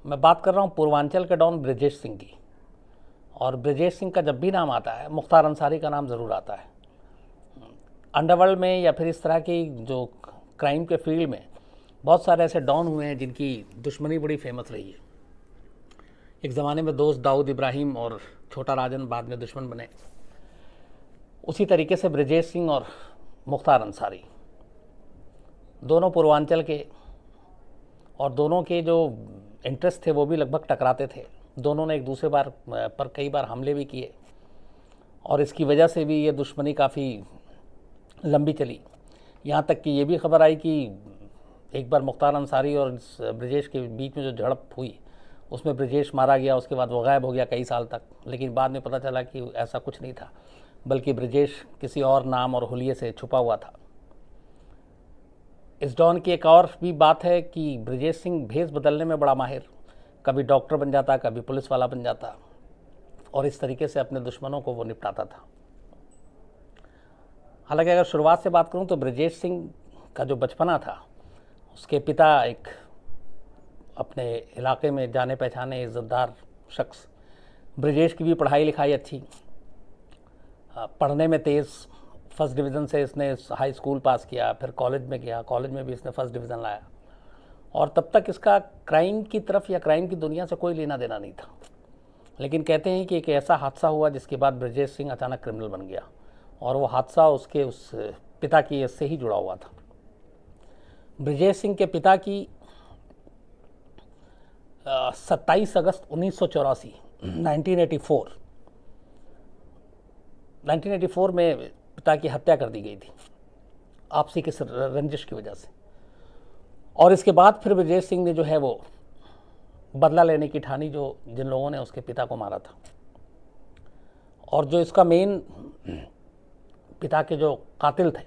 मैं बात कर रहा हूँ पूर्वांचल के डॉन ब्रजेश सिंह की। और ब्रजेश सिंह का जब भी नाम आता है मुख्तार अंसारी का नाम ज़रूर आता है। अंडरवर्ल्ड में या फिर इस तरह की जो क्राइम के फील्ड में बहुत सारे ऐसे डॉन हुए हैं जिनकी दुश्मनी बड़ी फेमस रही है। एक ज़माने में दोस्त दाऊद इब्राहिम और छोटा राजन बाद में दुश्मन बने। उसी तरीके से ब्रजेश सिंह और मुख्तार अंसारी दोनों पूर्वांचल के, और दोनों के जो इंटरेस्ट थे वो भी लगभग टकराते थे। दोनों ने एक दूसरे पर कई बार हमले भी किए और इसकी वजह से भी ये दुश्मनी काफ़ी लंबी चली। यहाँ तक कि ये भी खबर आई कि एक बार मुख्तार अंसारी और ब्रजेश के बीच में जो झड़प हुई उसमें ब्रजेश मारा गया, उसके बाद वो गायब हो गया कई साल तक। लेकिन बाद में पता चला कि ऐसा कुछ नहीं था, बल्कि ब्रजेश किसी और नाम और हुलिये से छुपा हुआ था। इस डॉन की एक और भी बात है कि ब्रजेश सिंह भेष बदलने में बड़ा माहिर, कभी डॉक्टर बन जाता, कभी पुलिस वाला बन जाता, और इस तरीके से अपने दुश्मनों को वो निपटाता था। हालांकि अगर शुरुआत से बात करूं तो ब्रजेश सिंह का जो बचपना था, उसके पिता एक अपने इलाके में जाने पहचाने इज़्ज़तदार शख्स। ब्रजेश की भी पढ़ाई लिखाई अच्छी, पढ़ने में तेज़, फर्स्ट डिवीज़न से इसने हाई स्कूल पास किया, फिर कॉलेज में गया, कॉलेज में भी इसने फर्स्ट डिवीज़न लाया। और तब तक इसका क्राइम की तरफ या क्राइम की दुनिया से कोई लेना देना नहीं था। लेकिन कहते हैं कि एक ऐसा हादसा हुआ जिसके बाद ब्रजेश सिंह अचानक क्रिमिनल बन गया, और वो हादसा उसके उस पिता की इससे ही जुड़ा हुआ था। ब्रजेश सिंह के पिता की 27 अगस्त 1984 1984 में पिता की हत्या कर दी गई थी आपसी किस रंजिश की वजह से। और इसके बाद फिर ब्रजेश सिंह ने जो है वो बदला लेने की ठानी, जो जिन लोगों ने उसके पिता को मारा था। और जो इसका मेन पिता के जो कातिल थे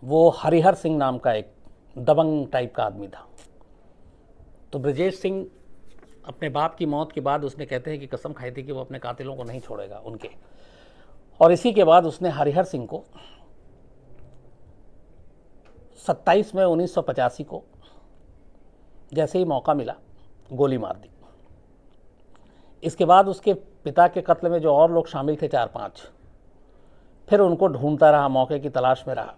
वो हरिहर सिंह नाम का एक दबंग टाइप का आदमी था। तो ब्रजेश सिंह अपने बाप की मौत के बाद उसने कहते हैं कि कसम खाई थी कि वो अपने कातिलों को नहीं छोड़ेगा उनके। और इसी के बाद उसने हरिहर सिंह को 27 मई 1985 को जैसे ही मौका मिला गोली मार दी। इसके बाद उसके पिता के कत्ल में जो और लोग शामिल थे 4-5, फिर उनको ढूंढता रहा, मौके की तलाश में रहा,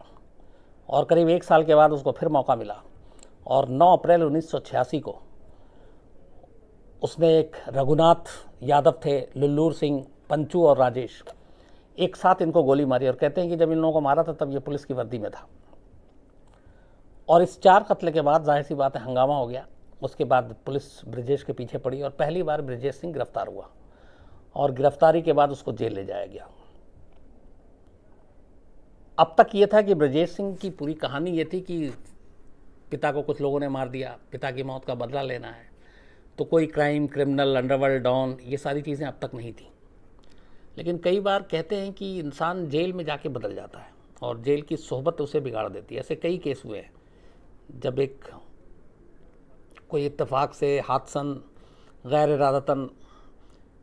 और करीब 1 साल के बाद उसको फिर मौका मिला। और 9 अप्रैल 1986 को उसने एक रघुनाथ यादव थे, लुल्लूर सिंह, पंचू और राजेश, एक साथ इनको गोली मारी। और कहते हैं कि जब इन लोगों को मारा था तब ये पुलिस की वर्दी में था। और इस 4 कत्ल के बाद जाहिर सी बात है हंगामा हो गया। उसके बाद पुलिस ब्रजेश के पीछे पड़ी और पहली बार ब्रजेश सिंह गिरफ्तार हुआ, और गिरफ्तारी के बाद उसको जेल ले जाया गया। अब तक ये था कि ब्रजेश सिंह की पूरी कहानी ये थी कि पिता को कुछ लोगों ने मार दिया, पिता की मौत का बदला लेना है। तो कोई क्राइम, क्रिमिनल, अंडरवर्ल्ड, डॉन, ये सारी चीज़ें अब तक नहीं थी। लेकिन कई बार कहते हैं कि इंसान जेल में जाके बदल जाता है और जेल की सोहबत उसे बिगाड़ देती है। ऐसे कई केस हुए हैं जब एक कोई इत्तेफाक से, हादसन, गैर इरादतन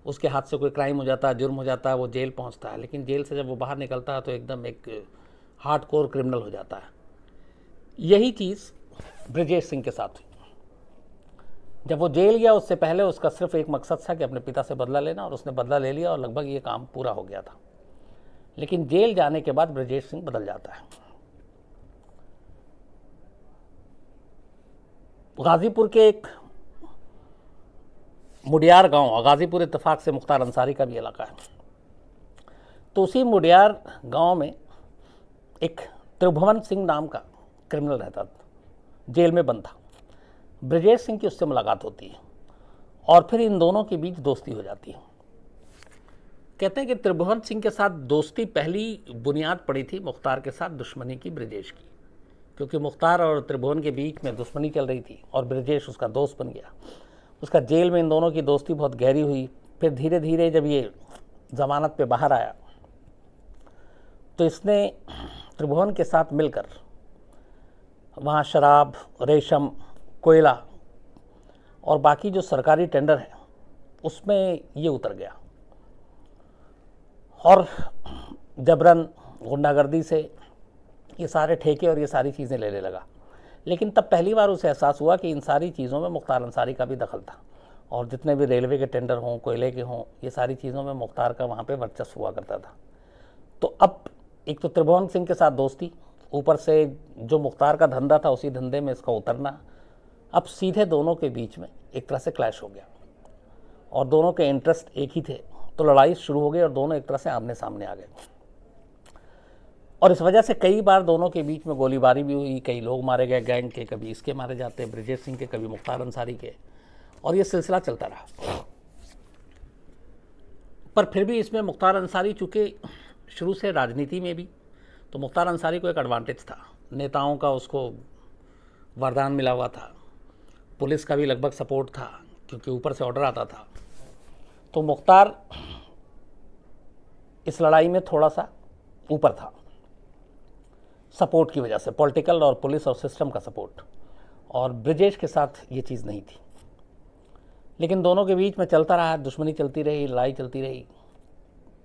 उसके हाथ से कोई क्राइम हो जाता है, जुर्म हो जाता है, वो जेल पहुंचता है। लेकिन जेल से जब वो बाहर निकलता है तो एकदम एक हार्डकोर क्रिमिनल हो जाता है। यही चीज़ ब्रजेश सिंह के साथ हुई। जब वो जेल गया उससे पहले उसका सिर्फ एक मकसद था कि अपने पिता से बदला लेना, और उसने बदला ले लिया और लगभग ये काम पूरा हो गया था। लेकिन जेल जाने के बाद ब्रजेश सिंह बदल जाता है। गाजीपुर के एक मुडियार गांव, गाजीपुर इत्तेफाक से मुख्तार अंसारी का भी इलाका है, तो उसी मुडियार गांव में एक त्रिभुवन सिंह नाम का क्रिमिनल रहता था, जेल में बंद था। ब्रजेश सिंह की उससे मुलाकात होती है और फिर इन दोनों के बीच दोस्ती हो जाती है। कहते हैं कि त्रिभुवन सिंह के साथ दोस्ती पहली बुनियाद पड़ी थी मुख्तार के साथ दुश्मनी की, ब्रजेश की, क्योंकि मुख्तार और त्रिभुवन के बीच में दुश्मनी चल रही थी और ब्रजेश उसका दोस्त बन गया। उसका जेल में इन दोनों की दोस्ती बहुत गहरी हुई। फिर धीरे धीरे जब ये ज़मानत पे बाहर आया तो इसने त्रिभुवन के साथ मिलकर वहाँ शराब, रेशम, कोयला और बाकी जो सरकारी टेंडर है उसमें ये उतर गया और जबरन गुंडागर्दी से ये सारे ठेके और ये सारी चीज़ें लेने लगा। लेकिन तब पहली बार उसे एहसास हुआ कि इन सारी चीज़ों में मुख्तार अंसारी का भी दखल था। और जितने भी रेलवे के टेंडर हों, कोयले के हों, ये सारी चीज़ों में मुख्तार का वहाँ पे वर्चस्व हुआ करता था। तो अब एक तो त्रिभुवन सिंह के साथ दोस्ती, ऊपर से जो मुख्तार का धंधा था उसी धंधे में इसका उतरना, अब सीधे दोनों के बीच में एक तरह से क्लैश हो गया और दोनों के इंटरेस्ट एक ही थे, तो लड़ाई शुरू हो गई और दोनों एक तरह से आमने सामने आ गए। और इस वजह से कई बार दोनों के बीच में गोलीबारी भी हुई, कई लोग मारे गए गैंग के, कभी इसके मारे जाते ब्रजेश सिंह के, कभी मुख्तार अंसारी के, और ये सिलसिला चलता रहा। पर फिर भी इसमें मुख्तार अंसारी चूँकि शुरू से राजनीति में भी, तो मुख्तार अंसारी को एक एडवांटेज था, नेताओं का उसको वरदान मिला हुआ था, पुलिस का भी लगभग सपोर्ट था क्योंकि ऊपर से ऑर्डर आता था। तो मुख्तार इस लड़ाई में थोड़ा सा ऊपर था सपोर्ट की वजह से, पॉलिटिकल और पुलिस और सिस्टम का सपोर्ट, और ब्रजेश के साथ ये चीज़ नहीं थी। लेकिन दोनों के बीच में चलता रहा, दुश्मनी चलती रही, लड़ाई चलती रही,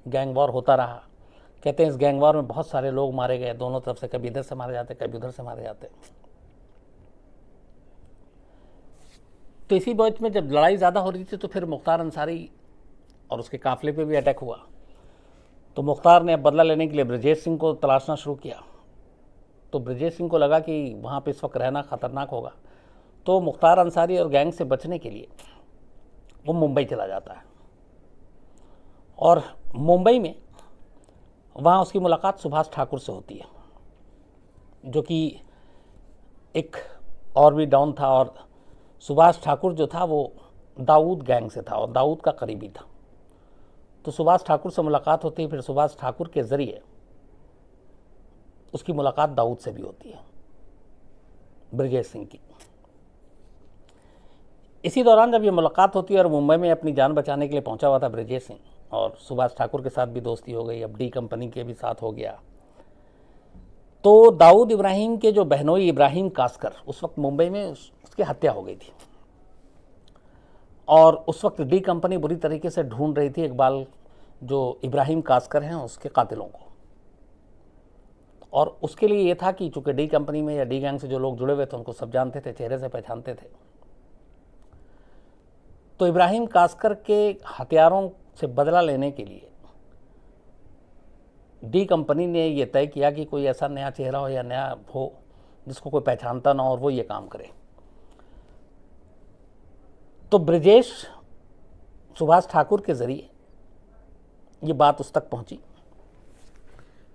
गैंग वॉर होता रहा। कहते हैं इस गैंग वॉर में बहुत सारे लोग मारे गए दोनों तरफ से, कभी इधर से मारे जाते, कभी उधर से मारे जाते। तो इसी बीच में जब लड़ाई ज़्यादा हो रही थी तो फिर मुख्तार अंसारी और उसके काफिले पे भी अटैक हुआ। तो मुख्तार ने अब बदला लेने के लिए ब्रजेश सिंह को तलाशना शुरू किया। तो ब्रजेश सिंह को लगा कि वहाँ पे इस वक्त रहना ख़तरनाक होगा, तो मुख्तार अंसारी और गैंग से बचने के लिए वो मुंबई चला जाता है। और मुंबई में वहाँ उसकी मुलाकात सुभाष ठाकुर से होती है, जो कि एक और भी डॉन था, और सुभाष ठाकुर जो था वो दाऊद गैंग से था और दाऊद का करीबी था। तो सुभाष ठाकुर से मुलाकात होती है, फिर सुभाष ठाकुर के ज़रिए उसकी मुलाकात दाऊद से भी होती है, ब्रजेश सिंह की। इसी दौरान जब ये मुलाकात होती है और मुंबई में अपनी जान बचाने के लिए पहुंचा हुआ था ब्रजेश सिंह, और सुभाष ठाकुर के साथ भी दोस्ती हो गई, अब डी कंपनी के भी साथ हो गया। तो दाऊद इब्राहिम के जो बहनोई इब्राहिम कास्कर, उस वक्त मुंबई में उसकी हत्या हो गई थी, और उस वक्त डी कंपनी बुरी तरीके से ढूंढ रही थी इकबाल जो इब्राहिम कास्कर हैं उसके कातिलों को। और उसके लिए ये था कि चूंकि डी कंपनी में या डी गैंग से जो लोग जुड़े हुए थे उनको सब जानते थे, चेहरे से पहचानते थे। तो इब्राहिम कास्कर के हथियारों से बदला लेने के लिए डी कंपनी ने यह तय किया कि कोई ऐसा नया चेहरा हो या नया हो जिसको कोई पहचानता ना हो और वो ये काम करे। तो ब्रजेश सुभाष ठाकुर के ज़रिए ये बात उस तक पहुंची।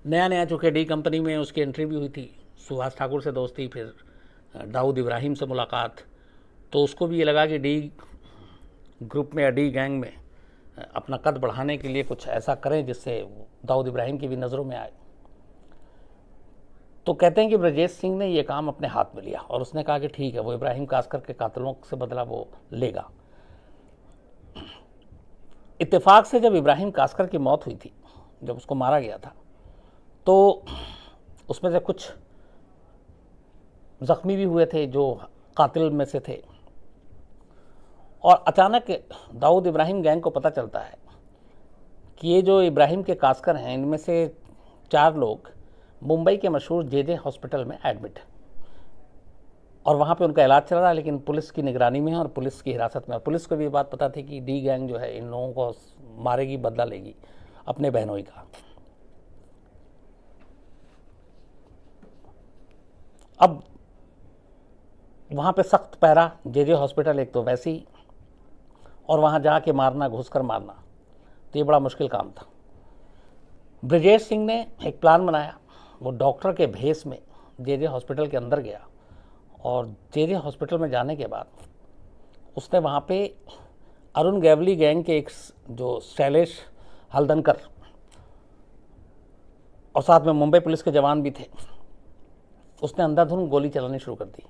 नया नया चूँकि डी कंपनी में उसकी एंट्री भी हुई थी, सुभाष ठाकुर से दोस्ती, फिर दाऊद इब्राहिम से मुलाकात, तो उसको भी ये लगा कि डी ग्रुप में या डी गैंग में अपना कद बढ़ाने के लिए कुछ ऐसा करें जिससे दाऊद इब्राहिम की भी नज़रों में आए। तो कहते हैं कि ब्रजेश सिंह ने ये काम अपने हाथ में लिया और उसने कहा कि ठीक है, वो इब्राहिम कास्कर के कातिलों से बदला वो लेगा। इत्तेफाक से जब इब्राहिम कास्कर की मौत हुई थी, जब उसको मारा गया था, तो उसमें से कुछ ज़ख्मी भी हुए थे जो कातिल में से थे। और अचानक दाऊद इब्राहिम गैंग को पता चलता है कि ये जो इब्राहिम के कास्कर हैं, इनमें से 4 लोग मुंबई के मशहूर जे हॉस्पिटल में एडमिट है और वहाँ पे उनका इलाज चल रहा है, लेकिन पुलिस की निगरानी में है और पुलिस की हिरासत में। और पुलिस को भी ये बात पता थी कि डी गैंग जो है इन लोगों को मारेगी, बदला लेगी अपने बहनोई का। अब वहाँ पे सख्त पहरा, जे हॉस्पिटल एक तो वैसे ही, और वहाँ जाके मारना, घुसकर मारना, तो ये बड़ा मुश्किल काम था। ब्रजेश सिंह ने एक प्लान बनाया, वो डॉक्टर के भेस में जे हॉस्पिटल के अंदर गया और जे हॉस्पिटल में जाने के बाद उसने वहाँ पे अरुण गैवली गैंग के एक जो शैलेश हल्दनकर और साथ में मुंबई पुलिस के जवान भी थे, उसने अंधाधुंध गोली चलानी शुरू कर दी।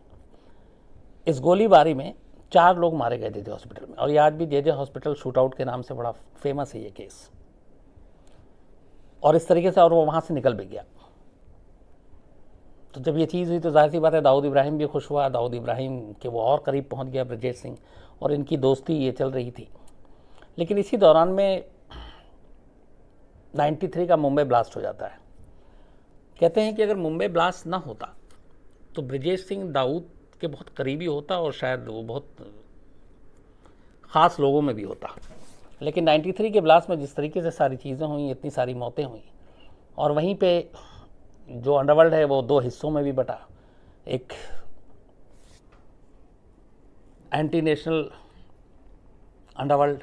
इस गोलीबारी में 4 लोग मारे गए जे हॉस्पिटल में, और ये आज भी जे हॉस्पिटल शूट आउट के नाम से बड़ा फेमस है ये केस। और इस तरीके से और वो वहाँ से निकल भी गया। तो जब ये चीज़ हुई तो जाहिर सी बात है दाऊद इब्राहिम भी खुश हुआ, दाऊद इब्राहिम के वो और करीब पहुँच गया ब्रजेश सिंह, और इनकी दोस्ती ये चल रही थी। लेकिन इसी दौरान में 93 का मुंबई ब्लास्ट हो जाता है। कहते हैं कि अगर मुंबई ब्लास्ट ना होता तो ब्रजेश सिंह दाऊद के बहुत करीबी होता और शायद वो बहुत ख़ास लोगों में भी होता। लेकिन 93 के ब्लास्ट में जिस तरीके से सारी चीज़ें हुई, इतनी सारी मौतें हुई, और वहीं पे जो अंडरवर्ल्ड है वो दो हिस्सों में भी बटा, एक एंटी नेशनल अंडरवर्ल्ड,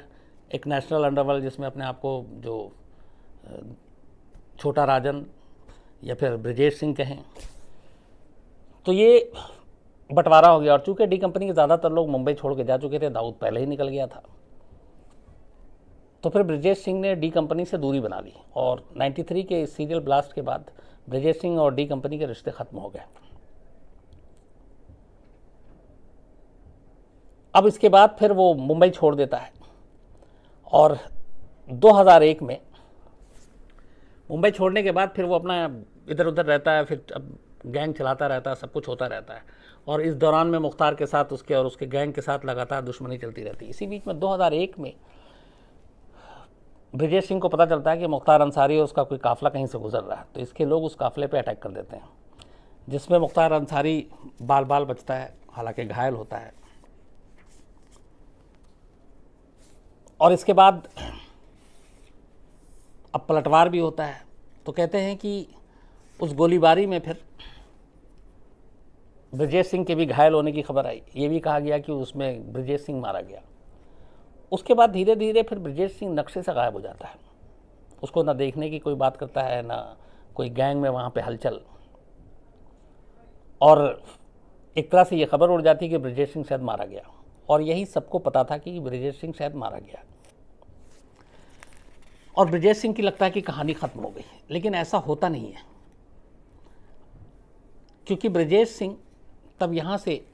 एक नेशनल अंडरवर्ल्ड जिसमें अपने आप को जो छोटा राजन या फिर ब्रजेश सिंह कहें, तो ये बंटवारा हो गया। और चूंकि डी कंपनी के ज़्यादातर लोग मुंबई छोड़ के जा चुके थे, दाऊद पहले ही निकल गया था, तो फिर ब्रजेश सिंह ने डी कंपनी से दूरी बना ली। और 93 के सीरियल ब्लास्ट के बाद ब्रजेश सिंह और डी कंपनी के रिश्ते ख़त्म हो गए। अब इसके बाद फिर वो मुंबई छोड़ देता है और 2001 में मुंबई छोड़ने के बाद फिर वो अपना इधर उधर रहता है, फिर अब गैंग चलाता रहता है, सब कुछ होता रहता है। और इस दौरान में मुख्तार के साथ उसके और उसके गैंग के साथ लगातार दुश्मनी चलती रहती है। इसी बीच में 2001 में ब्रजेश सिंह को पता चलता है कि मुख्तार अंसारी और उसका कोई काफ़िला कहीं से गुजर रहा है, तो इसके लोग उस काफ़िले पे अटैक कर देते हैं, जिसमें मुख्तार अंसारी बाल बाल बचता है, हालांकि घायल होता है। और इसके बाद अब पलटवार भी होता है। तो कहते हैं कि उस गोलीबारी में फिर ब्रजेश सिंह के भी घायल होने की खबर आई। ये भी कहा गया कि उसमें ब्रजेश सिंह मारा गया। उसके बाद धीरे धीरे फिर ब्रजेश सिंह नक्शे से गायब हो जाता है। उसको ना देखने की कोई बात करता है, ना कोई गैंग में वहाँ पे हलचल। और एक तरह से ये खबर उड़ जाती है कि ब्रजेश सिंह शायद मारा गया, और यही सबको पता था कि ब्रजेश सिंह शायद मारा गया। और ब्रजेश सिंह की लगता है कि कहानी ख़त्म हो गई, लेकिन ऐसा होता नहीं है, क्योंकि ब्रजेश सिंह तब यहाँ से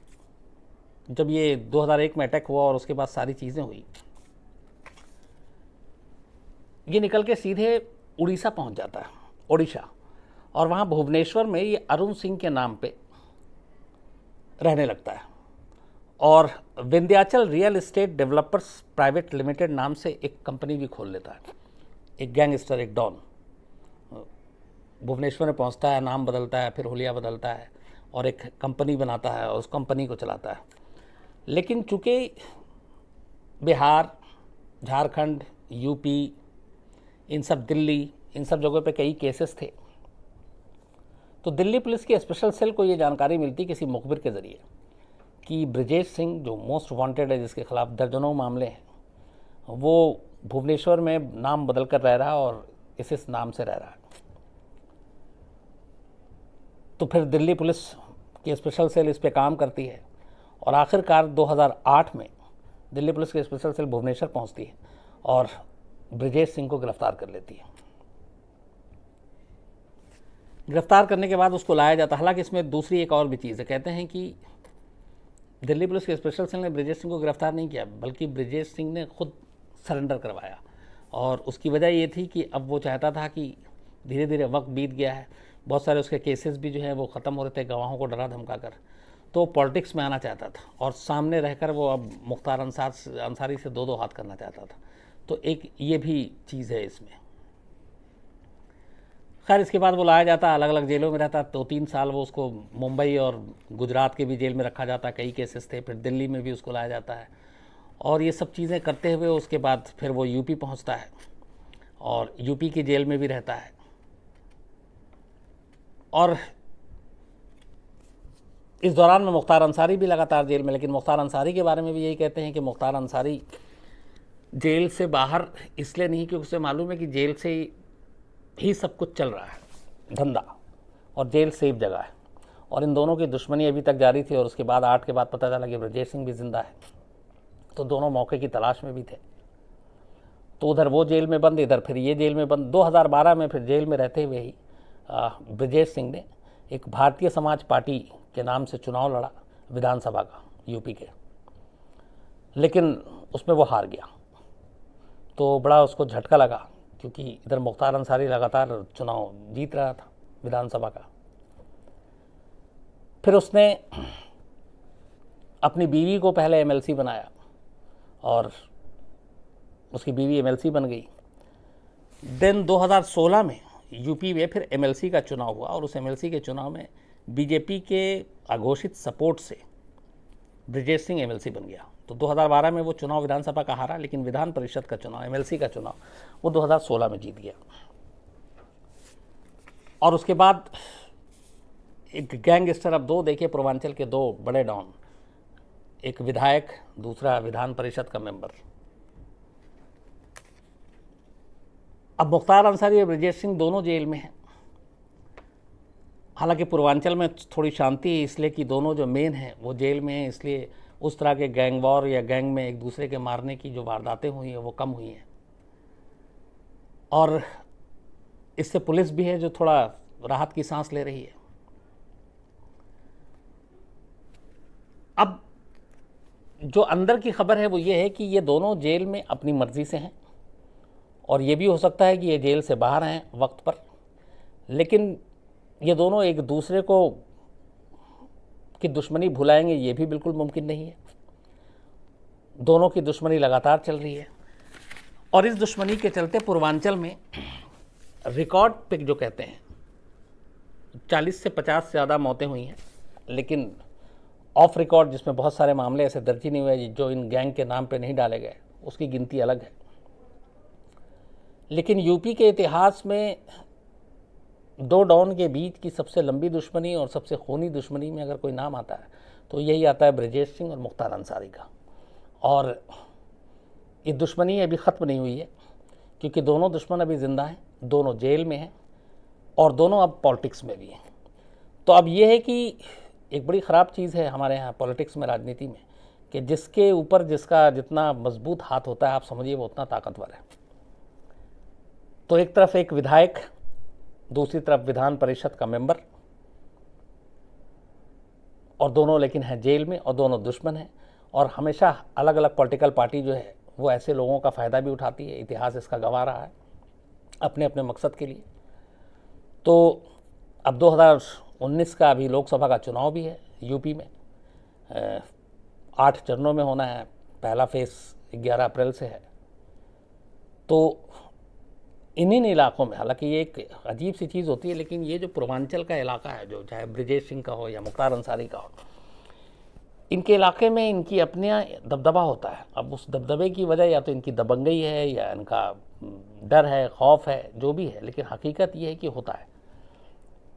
जब ये 2001 में अटैक हुआ और उसके बाद सारी चीज़ें हुई, ये निकल के सीधे उड़ीसा पहुँच जाता है, ओडिशा। और वहाँ भुवनेश्वर में ये अरुण सिंह के नाम पे रहने लगता है, और Vindhyachal real estate developers private limited नाम से एक कंपनी भी खोल लेता है। एक गैंगस्टर, एक डॉन भुवनेश्वर में पहुंचता है, नाम बदलता है, फिर हुलिया बदलता है और एक कंपनी बनाता है और उस कंपनी को चलाता है। लेकिन चूँकि बिहार, झारखंड, यूपी, इन सब दिल्ली, इन सब जगहों पे कई केसेस थे, तो दिल्ली पुलिस की स्पेशल सेल को ये जानकारी मिलती किसी मुखबिर के ज़रिए कि ब्रजेश सिंह जो मोस्ट वांटेड है, जिसके खिलाफ दर्जनों मामले हैं, वो भुवनेश्वर में नाम बदल कर रह रहा है और इस नाम से रह रहा है। तो फिर दिल्ली पुलिस की स्पेशल सेल इस पे काम करती है, और आखिरकार 2008 में दिल्ली पुलिस की स्पेशल सेल भुवनेश्वर पहुंचती है और ब्रजेश सिंह को गिरफ्तार कर लेती है। गिरफ्तार करने के बाद उसको लाया जाता है। हालांकि इसमें दूसरी एक और भी चीज़ है। कहते हैं कि दिल्ली पुलिस के स्पेशल सेल ने ब्रजेश सिंह को गिरफ्तार नहीं किया, बल्कि ब्रजेश सिंह ने खुद सरेंडर करवाया। और उसकी वजह ये थी कि अब वो चाहता था कि धीरे धीरे वक्त बीत गया है, बहुत सारे उसके केसेस भी जो हैं वो ख़त्म हो रहे थे गवाहों को डरा धमका कर, तो पॉलिटिक्स में आना चाहता था और सामने रहकर वो अब मुख्तार अंसारी से दो हाथ करना चाहता था। तो एक ये भी चीज़ है इसमें। खैर, इसके बाद वो लाया जाता, अलग अलग जेलों में रहता। 2-3 साल वो उसको मुंबई और गुजरात के भी जेल में रखा जाता, कई केसेस थे। फिर दिल्ली में भी उसको लाया जाता है, और ये सब चीज़ें करते हुए उसके बाद फिर वो यूपी पहुंचता है और यूपी की जेल में भी रहता है। और इस दौरान में मुख्तार अंसारी भी लगातार जेल में। लेकिन मुख्तार अंसारी के बारे में भी यही कहते हैं कि मुख्तार अंसारी जेल से बाहर इसलिए नहीं कि उसे मालूम है कि जेल से ही सब कुछ चल रहा है, धंधा, और जेल सेफ जगह है, और इन दोनों की दुश्मनी अभी तक जारी थी। और उसके बाद 8 के बाद पता चला कि ब्रजेश सिंह भी जिंदा है, तो दोनों मौके की तलाश में भी थे। तो उधर वो जेल में बंद, इधर फिर ये जेल में बंद। 2012 में फिर जेल में रहते हुए ही ब्रजेश सिंह ने एक भारतीय समाज पार्टी के नाम से चुनाव लड़ा विधानसभा का, यूपी के, लेकिन उसमें वो हार गया। तो बड़ा उसको झटका लगा, क्योंकि इधर मुख्तार अंसारी लगातार चुनाव जीत रहा था विधानसभा का। फिर उसने अपनी बीवी को पहले एमएलसी बनाया, और उसकी बीवी एमएलसी बन गई। देन 2016 में यूपी में फिर एमएलसी का चुनाव हुआ, और उस एमएलसी के चुनाव में बीजेपी के अघोषित सपोर्ट से ब्रजेश सिंह एमएलसी बन गया। तो 2012 में वो चुनाव विधानसभा का हारा, लेकिन विधान परिषद का चुनाव, एमएलसी का चुनाव, वो 2016 में जीत गया। और उसके बाद एक गैंगस्टर, अब दो देखिए पूर्वांचल के दो बड़े डॉन, एक विधायक, दूसरा विधान परिषद का मेंबर। अब मुख्तार अंसारी और ब्रजेश सिंह दोनों जेल में हैं। हालांकि पूर्वांचल में थोड़ी शांति है, इसलिए कि दोनों जो मेन हैं वो जेल में हैं, इसलिए उस तरह के गैंग वॉर या गैंग में एक दूसरे के मारने की जो वारदातें हुई हैं वो कम हुई हैं। और इससे पुलिस भी है जो थोड़ा राहत की सांस ले रही है। अब जो अंदर की खबर है वो ये है कि ये दोनों जेल में अपनी मर्जी से हैं, और ये भी हो सकता है कि ये जेल से बाहर हैं वक्त पर, लेकिन ये दोनों एक दूसरे को की दुश्मनी भुलाएंगे ये भी बिल्कुल मुमकिन नहीं है। दोनों की दुश्मनी लगातार चल रही है, और इस दुश्मनी के चलते पूर्वांचल में रिकॉर्ड पे जो कहते हैं 40 से 50 से ज़्यादा मौतें हुई हैं, लेकिन ऑफ रिकॉर्ड जिसमें बहुत सारे मामले ऐसे दर्ज ही नहीं हुए जो इन गैंग के नाम पे नहीं डाले गए, उसकी गिनती अलग है। लेकिन यूपी के इतिहास में दो डॉन के बीच की सबसे लंबी दुश्मनी और सबसे खूनी दुश्मनी में अगर कोई नाम आता है तो यही आता है ब्रजेश सिंह और मुख्तार अंसारी का। और ये दुश्मनी अभी ख़त्म नहीं हुई है, क्योंकि दोनों दुश्मन अभी ज़िंदा हैं, दोनों जेल में हैं, और दोनों अब पॉलिटिक्स में भी हैं। तो अब ये है कि एक बड़ी ख़राब चीज़ है हमारे यहाँ पॉलिटिक्स में, राजनीति में, कि जिसके ऊपर जिसका जितना मजबूत हाथ होता है, आप समझिए वो उतना ताकतवर है। तो एक तरफ एक विधायक, दूसरी तरफ विधान परिषद का मेंबर, और दोनों लेकिन हैं जेल में, और दोनों दुश्मन हैं। और हमेशा अलग अलग पॉलिटिकल पार्टी जो है वो ऐसे लोगों का फ़ायदा भी उठाती है, इतिहास इसका गवाह रहा है अपने अपने मकसद के लिए। तो अब 2019 का अभी लोकसभा का चुनाव भी है यूपी में, 8 चरणों में होना है, पहला फेस 11 अप्रैल से है। तो इन्हीं इलाकों में, हालांकि ये एक अजीब सी चीज़ होती है, लेकिन ये जो पूर्वांचल का इलाका है, जो चाहे ब्रजेश सिंह का हो या मुख्तार अंसारी का हो, इनके इलाके में इनकी अपने दबदबा होता है। अब उस दबदबे की वजह या तो इनकी दबंगई है या इनका डर है, खौफ है, जो भी है, लेकिन हकीकत ये है कि होता है,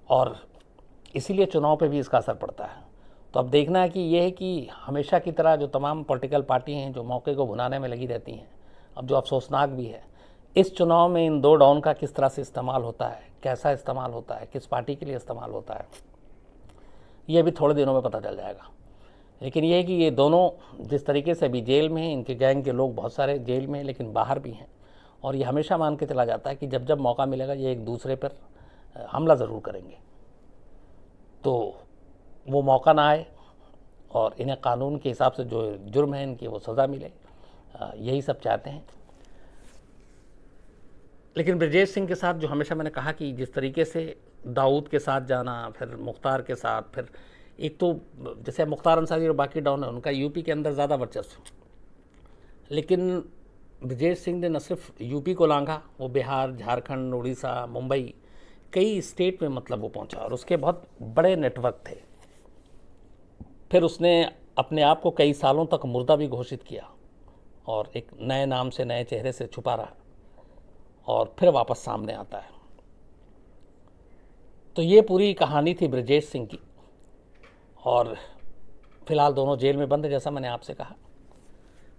और इसीलिए चुनाव पे भी इसका असर पड़ता है। तो अब देखना है कि ये है कि हमेशा की तरह जो तमाम पॉलिटिकल पार्टी हैं जो मौके को भुनाने में लगी रहती हैं, अब जो अफसोसनाक भी है, इस चुनाव में इन दो डॉन का किस तरह से इस्तेमाल होता है, कैसा इस्तेमाल होता है, किस पार्टी के लिए इस्तेमाल होता है, ये भी थोड़े दिनों में पता चल जाएगा। लेकिन ये है कि ये दोनों जिस तरीके से अभी जेल में हैं, इनके गैंग के लोग बहुत सारे जेल में हैं, लेकिन बाहर भी हैं, और ये हमेशा मान के चला जाता है कि जब जब मौका मिलेगा ये एक दूसरे पर हमला ज़रूर करेंगे। तो वो मौका ना आए और इन्हें कानून के हिसाब से जो जुर्म है इनकी वो सज़ा मिले, यही सब चाहते हैं। लेकिन ब्रजेश सिंह के साथ जो हमेशा मैंने कहा कि जिस तरीके से दाऊद के साथ जाना, फिर मुख्तार के साथ, फिर एक तो जैसे मुख्तार अंसारी और बाकी डॉन है, उनका यूपी के अंदर ज़्यादा वर्चस्व, लेकिन ब्रजेश सिंह ने न सिर्फ यूपी को लांघा, वो बिहार, झारखंड, उड़ीसा, मुंबई, कई स्टेट में मतलब वो पहुंचा, और उसके बहुत बड़े नेटवर्क थे। फिर उसने अपने आप को कई सालों तक मुर्दा भी घोषित किया, और एक नए नाम से, नए चेहरे से छुपा रहा, और फिर वापस सामने आता है। तो ये पूरी कहानी थी ब्रजेश सिंह की, और फिलहाल दोनों जेल में बंद है, जैसा मैंने आपसे कहा।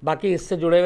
बाकी इससे जुड़े